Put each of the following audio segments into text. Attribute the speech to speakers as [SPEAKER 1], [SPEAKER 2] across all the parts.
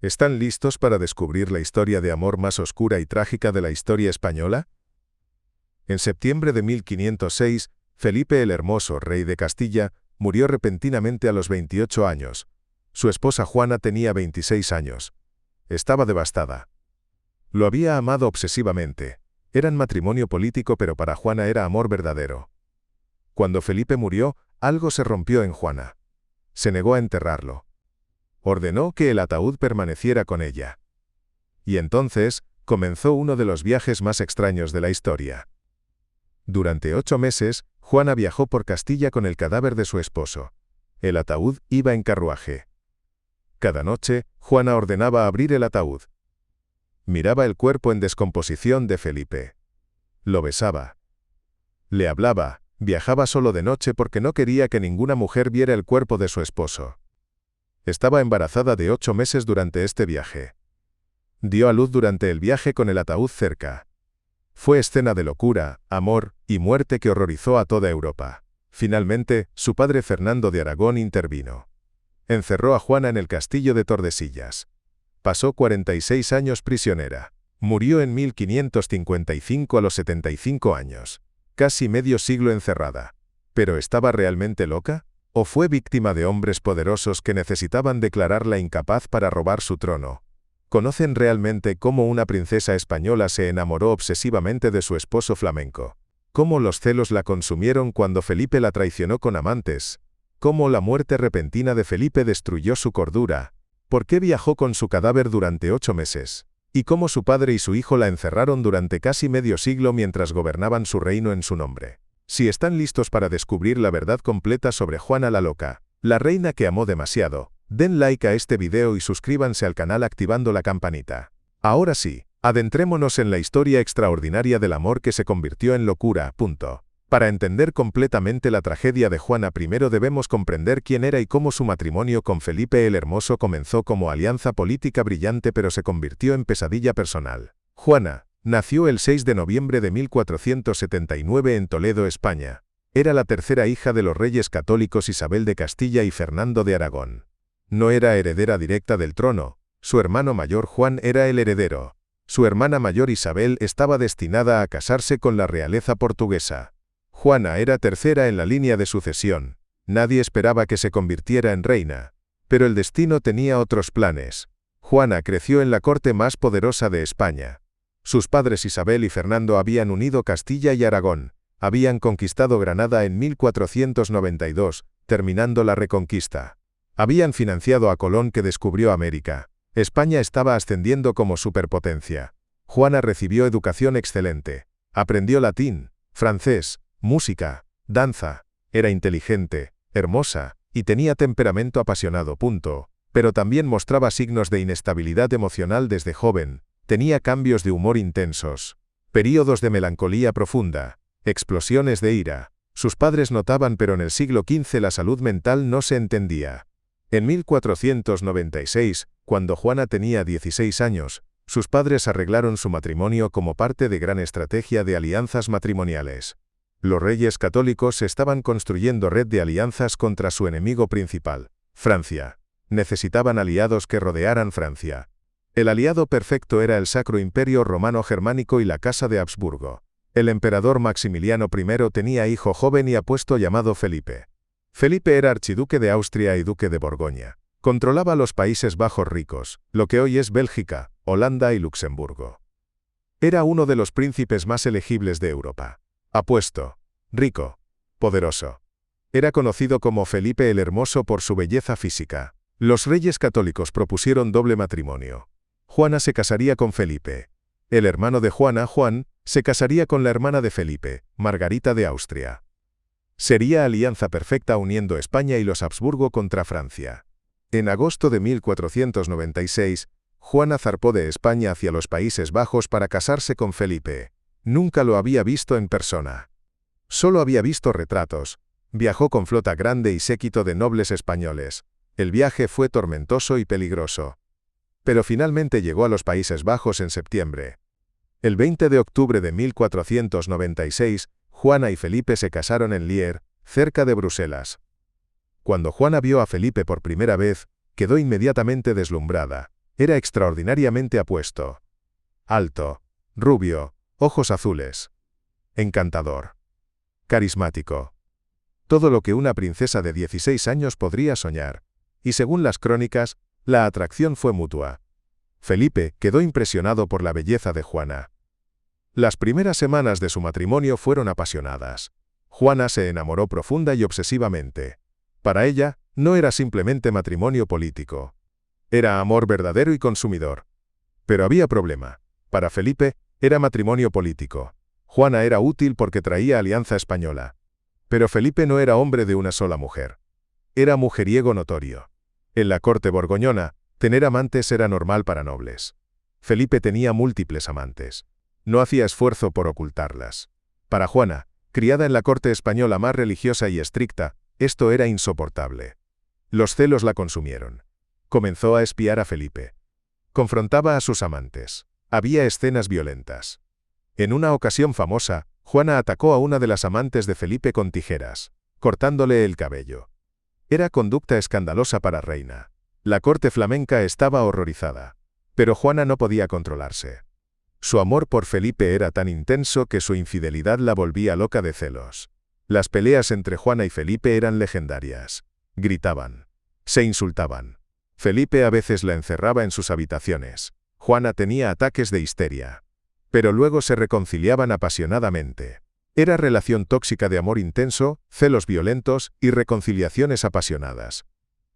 [SPEAKER 1] ¿Están listos para descubrir la historia de amor más oscura y trágica de la historia española? En septiembre de 1506, Felipe el Hermoso, rey de Castilla, murió repentinamente a los 28 años. Su esposa Juana tenía 26 años. Estaba devastada. Lo había amado obsesivamente. Eran matrimonio político, pero para Juana era amor verdadero. Cuando Felipe murió, algo se rompió en Juana. Se negó a enterrarlo. Ordenó que el ataúd permaneciera con ella. Y entonces, comenzó uno de los viajes más extraños de la historia. Durante 8 meses, Juana viajó por Castilla con el cadáver de su esposo. El ataúd iba en carruaje. Cada noche, Juana ordenaba abrir el ataúd. Miraba el cuerpo en descomposición de Felipe. Lo besaba. Le hablaba, viajaba solo de noche porque no quería que ninguna mujer viera el cuerpo de su esposo. Estaba embarazada de 8 meses durante este viaje. Dio a luz durante el viaje con el ataúd cerca. Fue escena de locura, amor y muerte que horrorizó a toda Europa. Finalmente, su padre Fernando de Aragón intervino. Encerró a Juana en el castillo de Tordesillas. Pasó 46 años prisionera. Murió en 1555 a los 75 años. Casi medio siglo encerrada. ¿Pero estaba realmente loca? ¿O fue víctima de hombres poderosos que necesitaban declararla incapaz para robar su trono? ¿Conocen realmente cómo una princesa española se enamoró obsesivamente de su esposo flamenco? ¿Cómo los celos la consumieron cuando Felipe la traicionó con amantes? ¿Cómo la muerte repentina de Felipe destruyó su cordura? ¿Por qué viajó con su cadáver durante 8 meses? ¿Y cómo su padre y su hijo la encerraron durante casi medio siglo mientras gobernaban su reino en su nombre? Si están listos para descubrir la verdad completa sobre Juana la Loca, la reina que amó demasiado, den like a este video y suscríbanse al canal activando la campanita. Ahora sí, adentrémonos en la historia extraordinaria del amor que se convirtió en locura. Para entender completamente la tragedia de Juana, primero debemos comprender quién era y cómo su matrimonio con Felipe el Hermoso comenzó como alianza política brillante, pero se convirtió en pesadilla personal. Juana nació el 6 de noviembre de 1479 en Toledo, España. Era la tercera hija de los reyes católicos Isabel de Castilla y Fernando de Aragón. No era heredera directa del trono. Su hermano mayor Juan era el heredero. Su hermana mayor Isabel estaba destinada a casarse con la realeza portuguesa. Juana era tercera en la línea de sucesión. Nadie esperaba que se convirtiera en reina. Pero el destino tenía otros planes. Juana creció en la corte más poderosa de España. Sus padres Isabel y Fernando habían unido Castilla y Aragón. Habían conquistado Granada en 1492, terminando la Reconquista. Habían financiado a Colón, que descubrió América. España estaba ascendiendo como superpotencia. Juana recibió educación excelente. Aprendió latín, francés, música, danza. Era inteligente, hermosa, y tenía temperamento apasionado. Pero también mostraba signos de inestabilidad emocional desde joven. Tenía cambios de humor intensos, períodos de melancolía profunda, explosiones de ira. Sus padres notaban, pero en el siglo XV la salud mental no se entendía. En 1496, cuando Juana tenía 16 años, sus padres arreglaron su matrimonio como parte de gran estrategia de alianzas matrimoniales. Los reyes católicos estaban construyendo red de alianzas contra su enemigo principal, Francia. Necesitaban aliados que rodearan Francia. El aliado perfecto era el Sacro Imperio Romano Germánico y la Casa de Habsburgo. El emperador Maximiliano I tenía hijo joven y apuesto llamado Felipe. Felipe era archiduque de Austria y duque de Borgoña. Controlaba los Países Bajos ricos, lo que hoy es Bélgica, Holanda y Luxemburgo. Era uno de los príncipes más elegibles de Europa. Apuesto, rico, poderoso. Era conocido como Felipe el Hermoso por su belleza física. Los reyes católicos propusieron doble matrimonio. Juana se casaría con Felipe. El hermano de Juana, Juan, se casaría con la hermana de Felipe, Margarita de Austria. Sería alianza perfecta uniendo España y los Habsburgo contra Francia. En agosto de 1496, Juana zarpó de España hacia los Países Bajos para casarse con Felipe. Nunca lo había visto en persona. Solo había visto retratos. Viajó con flota grande y séquito de nobles españoles. El viaje fue tormentoso y peligroso. Pero finalmente llegó a los Países Bajos en septiembre. El 20 de octubre de 1496, Juana y Felipe se casaron en Lier, cerca de Bruselas. Cuando Juana vio a Felipe por primera vez, quedó inmediatamente deslumbrada. Era extraordinariamente apuesto. Alto, rubio, ojos azules. Encantador. Carismático. Todo lo que una princesa de 16 años podría soñar. Y según las crónicas, la atracción fue mutua. Felipe quedó impresionado por la belleza de Juana. Las primeras semanas de su matrimonio fueron apasionadas. Juana se enamoró profunda y obsesivamente. Para ella, no era simplemente matrimonio político. Era amor verdadero y consumidor. Pero había problema. Para Felipe, era matrimonio político. Juana era útil porque traía alianza española. Pero Felipe no era hombre de una sola mujer. Era mujeriego notorio. En la corte borgoñona, tener amantes era normal para nobles. Felipe tenía múltiples amantes. No hacía esfuerzo por ocultarlas. Para Juana, criada en la corte española más religiosa y estricta, esto era insoportable. Los celos la consumieron. Comenzó a espiar a Felipe. Confrontaba a sus amantes. Había escenas violentas. En una ocasión famosa, Juana atacó a una de las amantes de Felipe con tijeras, cortándole el cabello. Era conducta escandalosa para reina. La corte flamenca estaba horrorizada. Pero Juana no podía controlarse. Su amor por Felipe era tan intenso que su infidelidad la volvía loca de celos. Las peleas entre Juana y Felipe eran legendarias. Gritaban. Se insultaban. Felipe a veces la encerraba en sus habitaciones. Juana tenía ataques de histeria. Pero luego se reconciliaban apasionadamente. Era relación tóxica de amor intenso, celos violentos y reconciliaciones apasionadas.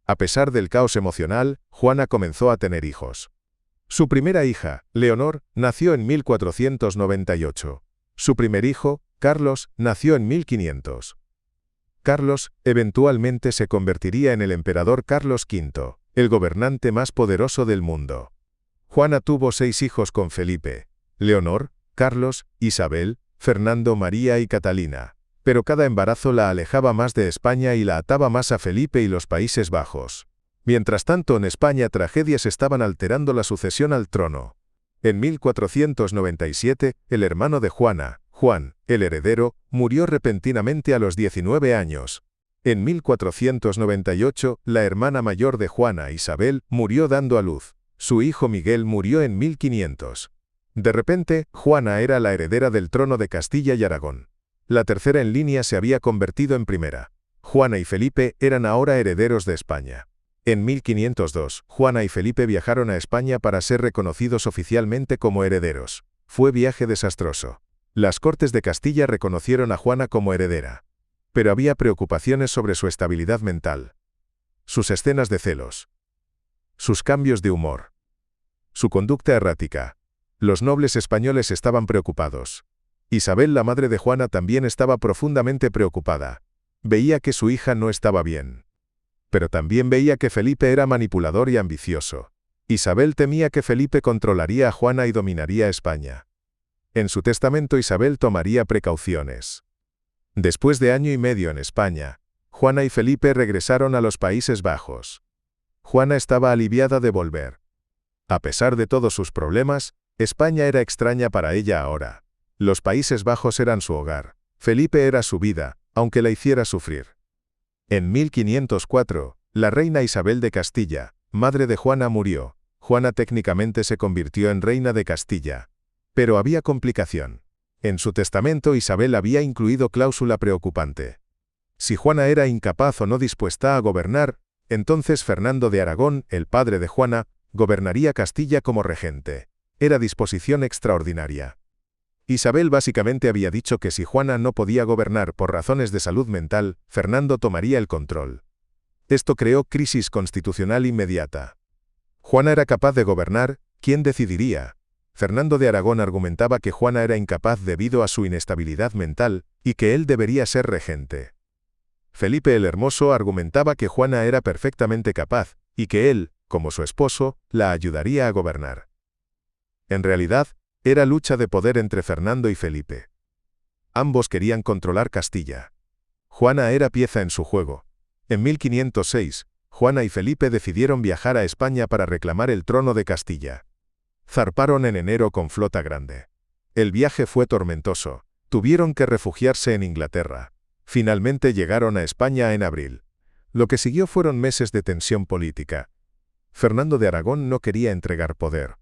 [SPEAKER 1] A pesar del caos emocional, Juana comenzó a tener hijos. Su primera hija, Leonor, nació en 1498. Su primer hijo, Carlos, nació en 1500. Carlos, eventualmente se convertiría en el emperador Carlos V, el gobernante más poderoso del mundo. Juana tuvo 6 hijos con Felipe: Leonor, Carlos, Isabel, Fernando, María y Catalina. Pero cada embarazo la alejaba más de España y la ataba más a Felipe y los Países Bajos. Mientras tanto, en España tragedias estaban alterando la sucesión al trono. En 1497, el hermano de Juana, Juan, el heredero, murió repentinamente a los 19 años. En 1498, la hermana mayor de Juana, Isabel, murió dando a luz. Su hijo Miguel murió en 1500. De repente, Juana era la heredera del trono de Castilla y Aragón. La tercera en línea se había convertido en primera. Juana y Felipe eran ahora herederos de España. En 1502, Juana y Felipe viajaron a España para ser reconocidos oficialmente como herederos. Fue viaje desastroso. Las Cortes de Castilla reconocieron a Juana como heredera. Pero había preocupaciones sobre su estabilidad mental. Sus escenas de celos. Sus cambios de humor. Su conducta errática. Los nobles españoles estaban preocupados. Isabel, la madre de Juana, también estaba profundamente preocupada. Veía que su hija no estaba bien. Pero también veía que Felipe era manipulador y ambicioso. Isabel temía que Felipe controlaría a Juana y dominaría España. En su testamento Isabel tomaría precauciones. Después de año y medio en España, Juana y Felipe regresaron a los Países Bajos. Juana estaba aliviada de volver. A pesar de todos sus problemas, España era extraña para ella ahora. Los Países Bajos eran su hogar. Felipe era su vida, aunque la hiciera sufrir. En 1504, la reina Isabel de Castilla, madre de Juana, murió. Juana técnicamente se convirtió en reina de Castilla. Pero había complicación. En su testamento Isabel había incluido cláusula preocupante. Si Juana era incapaz o no dispuesta a gobernar, entonces Fernando de Aragón, el padre de Juana, gobernaría Castilla como regente. Era disposición extraordinaria. Isabel básicamente había dicho que si Juana no podía gobernar por razones de salud mental, Fernando tomaría el control. Esto creó crisis constitucional inmediata. Juana era capaz de gobernar, ¿quién decidiría? Fernando de Aragón argumentaba que Juana era incapaz debido a su inestabilidad mental, y que él debería ser regente. Felipe el Hermoso argumentaba que Juana era perfectamente capaz, y que él, como su esposo, la ayudaría a gobernar. En realidad, era lucha de poder entre Fernando y Felipe. Ambos querían controlar Castilla. Juana era pieza en su juego. En 1506, Juana y Felipe decidieron viajar a España para reclamar el trono de Castilla. Zarparon en enero con flota grande. El viaje fue tormentoso. Tuvieron que refugiarse en Inglaterra. Finalmente llegaron a España en abril. Lo que siguió fueron meses de tensión política. Fernando de Aragón no quería entregar poder.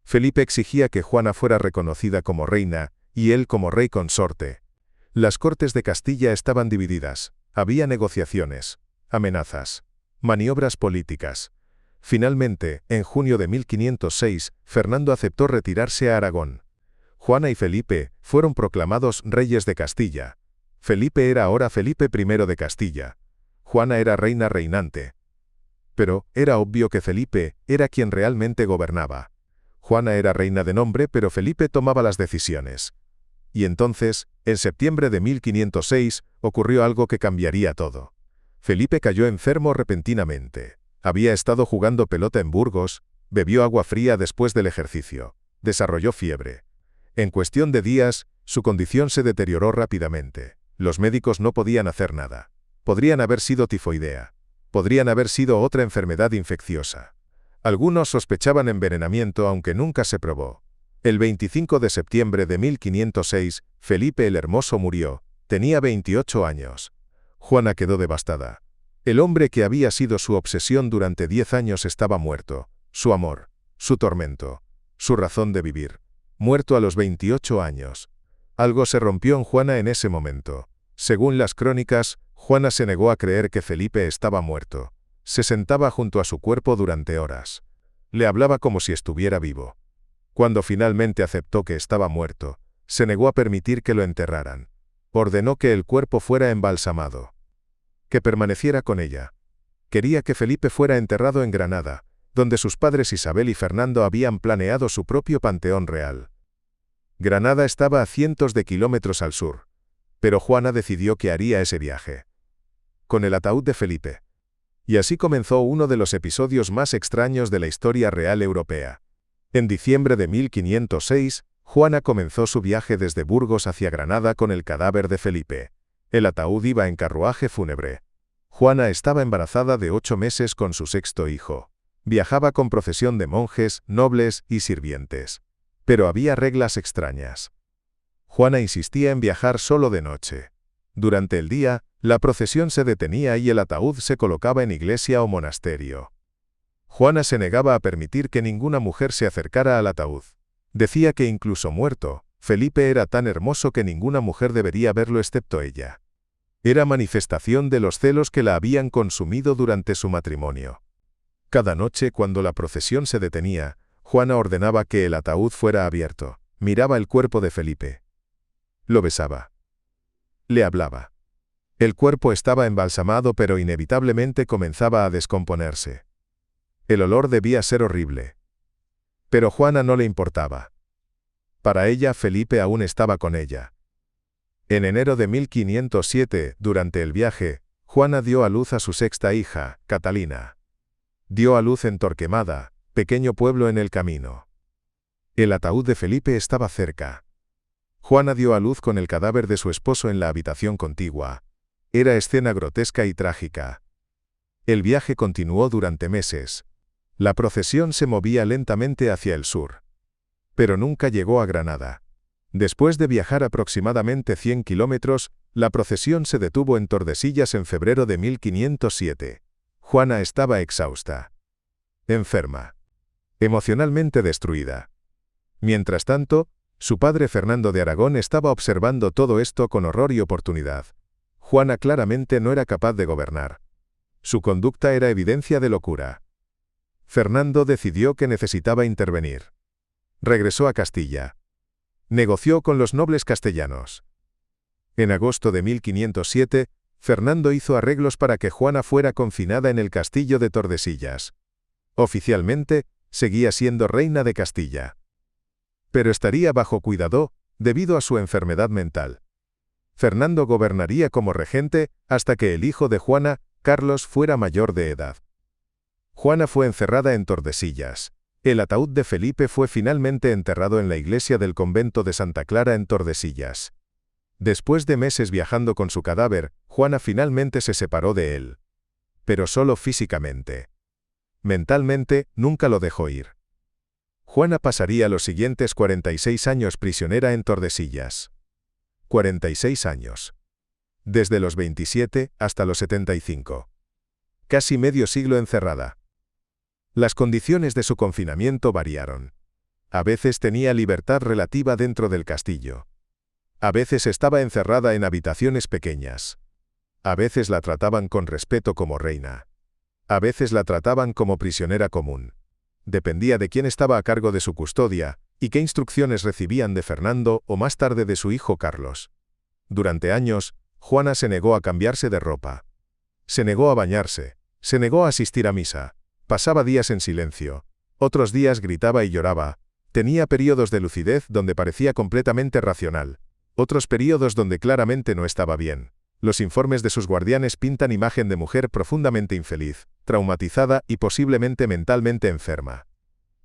[SPEAKER 1] Felipe exigía que Juana fuera reconocida como reina, y él como rey consorte. Las Cortes de Castilla estaban divididas, había negociaciones, amenazas, maniobras políticas. Finalmente, en junio de 1506, Fernando aceptó retirarse a Aragón. Juana y Felipe fueron proclamados reyes de Castilla. Felipe era ahora Felipe I de Castilla. Juana era reina reinante. Pero era obvio que Felipe era quien realmente gobernaba. Juana era reina de nombre, pero Felipe tomaba las decisiones. Y entonces, en septiembre de 1506, ocurrió algo que cambiaría todo. Felipe cayó enfermo repentinamente. Había estado jugando pelota en Burgos, bebió agua fría después del ejercicio. Desarrolló fiebre. En cuestión de días, su condición se deterioró rápidamente. Los médicos no podían hacer nada. Podrían haber sido tifoidea. Podrían haber sido otra enfermedad infecciosa. Algunos sospechaban envenenamiento, aunque nunca se probó. El 25 de septiembre de 1506, Felipe el Hermoso murió. Tenía 28 años. Juana quedó devastada. El hombre que había sido su obsesión durante 10 años estaba muerto. Su amor, su tormento, su razón de vivir. Muerto a los 28 años. Algo se rompió en Juana en ese momento. Según las crónicas, Juana se negó a creer que Felipe estaba muerto. Se sentaba junto a su cuerpo durante horas. Le hablaba como si estuviera vivo. Cuando finalmente aceptó que estaba muerto, se negó a permitir que lo enterraran. Ordenó que el cuerpo fuera embalsamado. Que permaneciera con ella. Quería que Felipe fuera enterrado en Granada, donde sus padres Isabel y Fernando habían planeado su propio panteón real. Granada estaba a cientos de kilómetros al sur. Pero Juana decidió que haría ese viaje. Con el ataúd de Felipe. Y así comenzó uno de los episodios más extraños de la historia real europea. En diciembre de 1506, Juana comenzó su viaje desde Burgos hacia Granada con el cadáver de Felipe. El ataúd iba en carruaje fúnebre. Juana estaba embarazada de 8 meses con su sexto hijo. Viajaba con procesión de monjes, nobles y sirvientes. Pero había reglas extrañas. Juana insistía en viajar solo de noche. Durante el día, la procesión se detenía y el ataúd se colocaba en iglesia o monasterio. Juana se negaba a permitir que ninguna mujer se acercara al ataúd. Decía que incluso muerto, Felipe era tan hermoso que ninguna mujer debería verlo excepto ella. Era manifestación de los celos que la habían consumido durante su matrimonio. Cada noche, cuando la procesión se detenía, Juana ordenaba que el ataúd fuera abierto. Miraba el cuerpo de Felipe. Lo besaba. Le hablaba. El cuerpo estaba embalsamado, pero inevitablemente comenzaba a descomponerse. El olor debía ser horrible. Pero Juana no le importaba. Para ella, Felipe aún estaba con ella. En enero de 1507, durante el viaje, Juana dio a luz a su sexta hija, Catalina. Dio a luz en Torquemada, pequeño pueblo en el camino. El ataúd de Felipe estaba cerca. Juana dio a luz con el cadáver de su esposo en la habitación contigua. Era escena grotesca y trágica. El viaje continuó durante meses. La procesión se movía lentamente hacia el sur. Pero nunca llegó a Granada. Después de viajar aproximadamente 100 kilómetros, la procesión se detuvo en Tordesillas en febrero de 1507. Juana estaba exhausta. Enferma. Emocionalmente destruida. Mientras tanto, su padre Fernando de Aragón estaba observando todo esto con horror y oportunidad. Juana claramente no era capaz de gobernar. Su conducta era evidencia de locura. Fernando decidió que necesitaba intervenir. Regresó a Castilla. Negoció con los nobles castellanos. En agosto de 1507, Fernando hizo arreglos para que Juana fuera confinada en el castillo de Tordesillas. Oficialmente, seguía siendo reina de Castilla. Pero estaría bajo cuidado, debido a su enfermedad mental. Fernando gobernaría como regente hasta que el hijo de Juana, Carlos, fuera mayor de edad. Juana fue encerrada en Tordesillas. El ataúd de Felipe fue finalmente enterrado en la iglesia del convento de Santa Clara en Tordesillas. Después de meses viajando con su cadáver, Juana finalmente se separó de él. Pero solo físicamente. Mentalmente, nunca lo dejó ir. Juana pasaría los siguientes 46 años prisionera en Tordesillas. 46 años. Desde los 27 hasta los 75. Casi medio siglo encerrada. Las condiciones de su confinamiento variaron. A veces tenía libertad relativa dentro del castillo. A veces estaba encerrada en habitaciones pequeñas. A veces la trataban con respeto como reina. A veces la trataban como prisionera común. Dependía de quién estaba a cargo de su custodia, y qué instrucciones recibían de Fernando o más tarde de su hijo Carlos. Durante años, Juana se negó a cambiarse de ropa. Se negó a bañarse. Se negó a asistir a misa. Pasaba días en silencio. Otros días gritaba y lloraba. Tenía períodos de lucidez donde parecía completamente racional. Otros períodos donde claramente no estaba bien. Los informes de sus guardianes pintan imagen de mujer profundamente infeliz, traumatizada y posiblemente mentalmente enferma.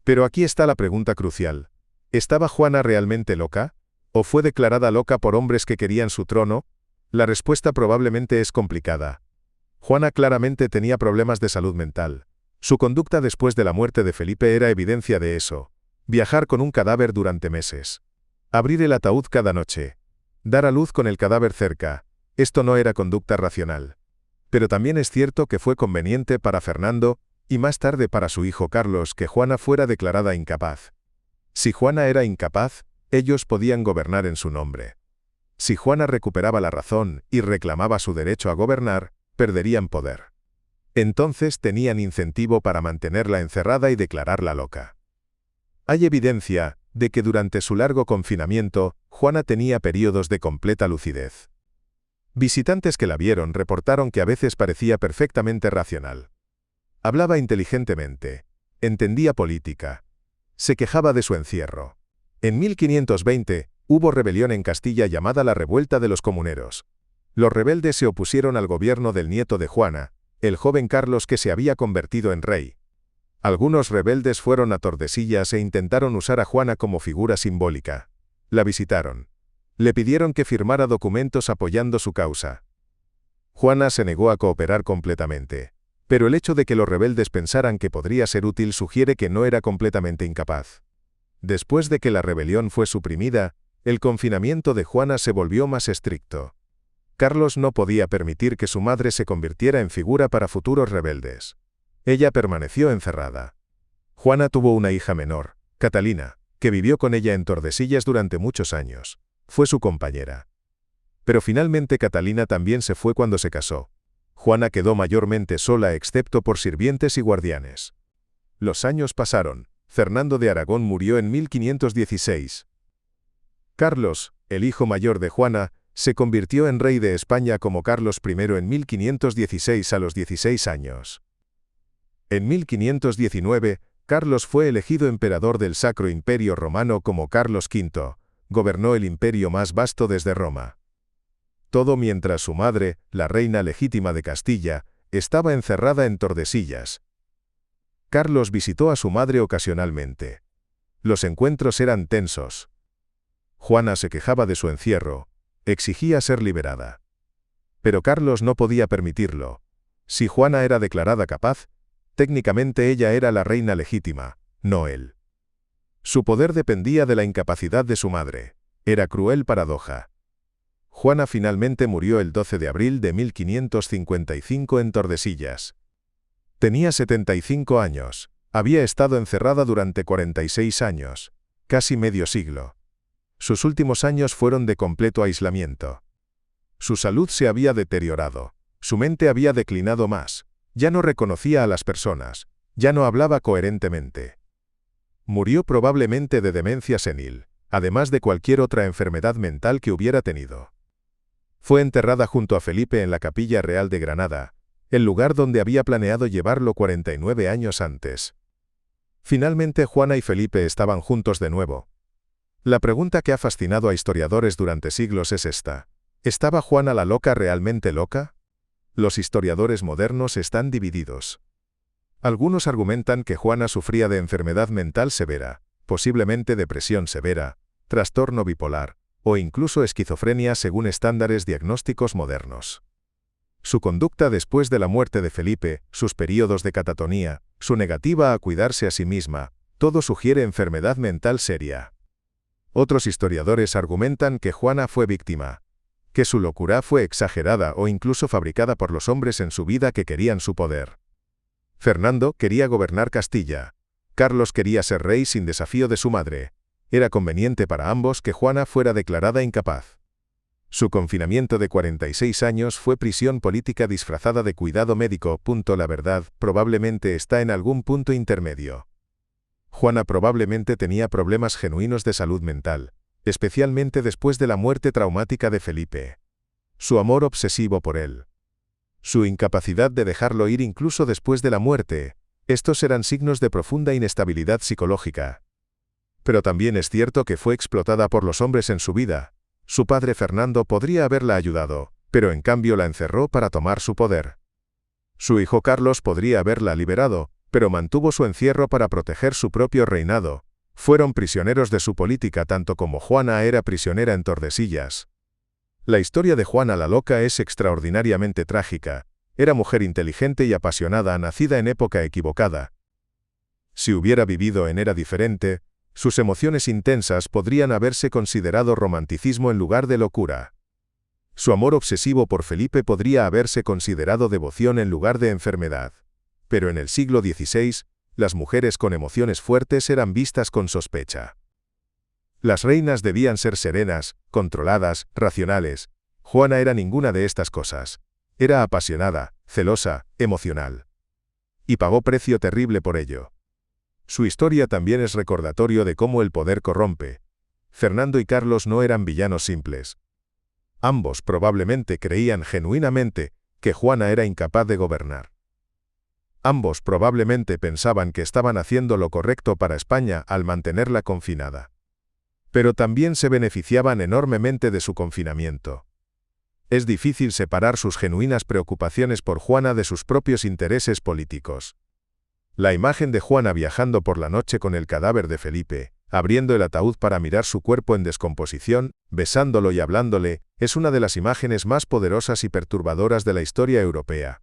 [SPEAKER 1] Pero aquí está la pregunta crucial. ¿Estaba Juana realmente loca? ¿O fue declarada loca por hombres que querían su trono? La respuesta probablemente es complicada. Juana claramente tenía problemas de salud mental. Su conducta después de la muerte de Felipe era evidencia de eso. Viajar con un cadáver durante meses. Abrir el ataúd cada noche. Dar a luz con el cadáver cerca. Esto no era conducta racional. Pero también es cierto que fue conveniente para Fernando, y más tarde para su hijo Carlos, que Juana fuera declarada incapaz. Si Juana era incapaz, ellos podían gobernar en su nombre. Si Juana recuperaba la razón y reclamaba su derecho a gobernar, perderían poder. Entonces tenían incentivo para mantenerla encerrada y declararla loca. Hay evidencia de que durante su largo confinamiento, Juana tenía períodos de completa lucidez. Visitantes que la vieron reportaron que a veces parecía perfectamente racional. Hablaba inteligentemente, entendía política. Se quejaba de su encierro. En 1520, hubo rebelión en Castilla llamada la Revuelta de los Comuneros. Los rebeldes se opusieron al gobierno del nieto de Juana, el joven Carlos que se había convertido en rey. Algunos rebeldes fueron a Tordesillas e intentaron usar a Juana como figura simbólica. La visitaron. Le pidieron que firmara documentos apoyando su causa. Juana se negó a cooperar completamente. Pero el hecho de que los rebeldes pensaran que podría ser útil sugiere que no era completamente incapaz. Después de que la rebelión fue suprimida, el confinamiento de Juana se volvió más estricto. Carlos no podía permitir que su madre se convirtiera en figura para futuros rebeldes. Ella permaneció encerrada. Juana tuvo una hija menor, Catalina, que vivió con ella en Tordesillas durante muchos años. Fue su compañera. Pero finalmente Catalina también se fue cuando se casó. Juana quedó mayormente sola excepto por sirvientes y guardianes. Los años pasaron. Fernando de Aragón murió en 1516. Carlos, el hijo mayor de Juana, se convirtió en rey de España como Carlos I en 1516 a los 16 años. En 1519, Carlos fue elegido emperador del Sacro Imperio Romano como Carlos V, gobernó el imperio más vasto desde Roma. Todo mientras su madre, la reina legítima de Castilla, estaba encerrada en Tordesillas. Carlos visitó a su madre ocasionalmente. Los encuentros eran tensos. Juana se quejaba de su encierro, exigía ser liberada. Pero Carlos no podía permitirlo. Si Juana era declarada capaz, técnicamente ella era la reina legítima, no él. Su poder dependía de la incapacidad de su madre. Era cruel paradoja. Juana finalmente murió el 12 de abril de 1555 en Tordesillas. Tenía 75 años. Había estado encerrada durante 46 años, casi medio siglo. Sus últimos años fueron de completo aislamiento. Su salud se había deteriorado. Su mente había declinado más. Ya no reconocía a las personas. Ya no hablaba coherentemente. Murió probablemente de demencia senil, además de cualquier otra enfermedad mental que hubiera tenido. Fue enterrada junto a Felipe en la Capilla Real de Granada, el lugar donde había planeado llevarlo 49 años antes. Finalmente Juana y Felipe estaban juntos de nuevo. La pregunta que ha fascinado a historiadores durante siglos es esta: ¿estaba Juana la loca realmente loca? Los historiadores modernos están divididos. Algunos argumentan que Juana sufría de enfermedad mental severa, posiblemente depresión severa, trastorno bipolar, o incluso esquizofrenia según estándares diagnósticos modernos. Su conducta después de la muerte de Felipe, sus períodos de catatonía, su negativa a cuidarse a sí misma, todo sugiere enfermedad mental seria. Otros historiadores argumentan que Juana fue víctima, que su locura fue exagerada o incluso fabricada por los hombres en su vida que querían su poder. Fernando quería gobernar Castilla. Carlos quería ser rey sin desafío de su madre. Era conveniente para ambos que Juana fuera declarada incapaz. Su confinamiento de 46 años fue prisión política disfrazada de cuidado médico. La verdad probablemente está en algún punto intermedio. Juana probablemente tenía problemas genuinos de salud mental, especialmente después de la muerte traumática de Felipe. Su amor obsesivo por él. Su incapacidad de dejarlo ir incluso después de la muerte. Estos eran signos de profunda inestabilidad psicológica. Pero también es cierto que fue explotada por los hombres en su vida. Su padre Fernando podría haberla ayudado, pero en cambio la encerró para tomar su poder. Su hijo Carlos podría haberla liberado, pero mantuvo su encierro para proteger su propio reinado. Fueron prisioneros de su política tanto como Juana era prisionera en Tordesillas. La historia de Juana la Loca es extraordinariamente trágica. Era mujer inteligente y apasionada, nacida en época equivocada. Si hubiera vivido en era diferente, sus emociones intensas podrían haberse considerado romanticismo en lugar de locura. Su amor obsesivo por Felipe podría haberse considerado devoción en lugar de enfermedad. Pero en el siglo XVI, las mujeres con emociones fuertes eran vistas con sospecha. Las reinas debían ser serenas, controladas, racionales. Juana era ninguna de estas cosas. Era apasionada, celosa, emocional. Y pagó precio terrible por ello. Su historia también es recordatorio de cómo el poder corrompe. Fernando y Carlos no eran villanos simples. Ambos probablemente creían genuinamente que Juana era incapaz de gobernar. Ambos probablemente pensaban que estaban haciendo lo correcto para España al mantenerla confinada. Pero también se beneficiaban enormemente de su confinamiento. Es difícil separar sus genuinas preocupaciones por Juana de sus propios intereses políticos. La imagen de Juana viajando por la noche con el cadáver de Felipe, abriendo el ataúd para mirar su cuerpo en descomposición, besándolo y hablándole, es una de las imágenes más poderosas y perturbadoras de la historia europea.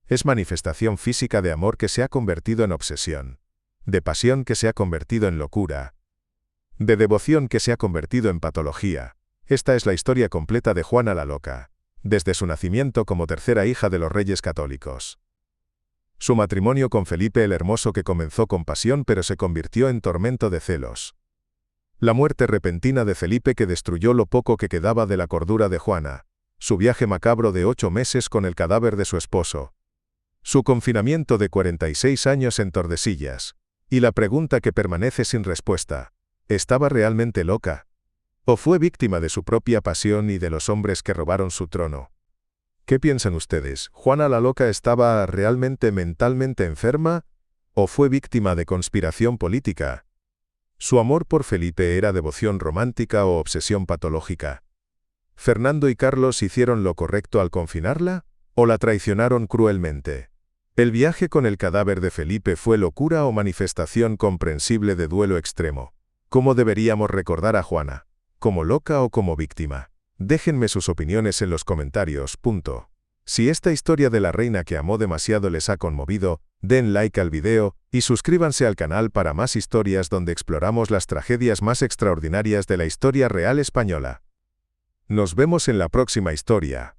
[SPEAKER 1] Es manifestación física de amor que se ha convertido en obsesión, de pasión que se ha convertido en locura, de devoción que se ha convertido en patología. Esta es la historia completa de Juana la Loca, desde su nacimiento como tercera hija de los reyes católicos. Su matrimonio con Felipe el Hermoso, que comenzó con pasión pero se convirtió en tormento de celos. La muerte repentina de Felipe, que destruyó lo poco que quedaba de la cordura de Juana. Su viaje macabro de 8 meses con el cadáver de su esposo. Su confinamiento de 46 años en Tordesillas. Y la pregunta que permanece sin respuesta: ¿estaba realmente loca? ¿O fue víctima de su propia pasión y de los hombres que robaron su trono? ¿Qué piensan ustedes? ¿Juana la Loca estaba realmente mentalmente enferma? ¿O fue víctima de conspiración política? ¿Su amor por Felipe era devoción romántica o obsesión patológica? ¿Fernando y Carlos hicieron lo correcto al confinarla? ¿O la traicionaron cruelmente? ¿El viaje con el cadáver de Felipe fue locura o manifestación comprensible de duelo extremo? ¿Cómo deberíamos recordar a Juana? ¿Como loca o como víctima? Déjenme sus opiniones en los comentarios. Si esta historia de la reina que amó demasiado les ha conmovido, den like al video y suscríbanse al canal para más historias donde exploramos las tragedias más extraordinarias de la historia real española. Nos vemos en la próxima historia.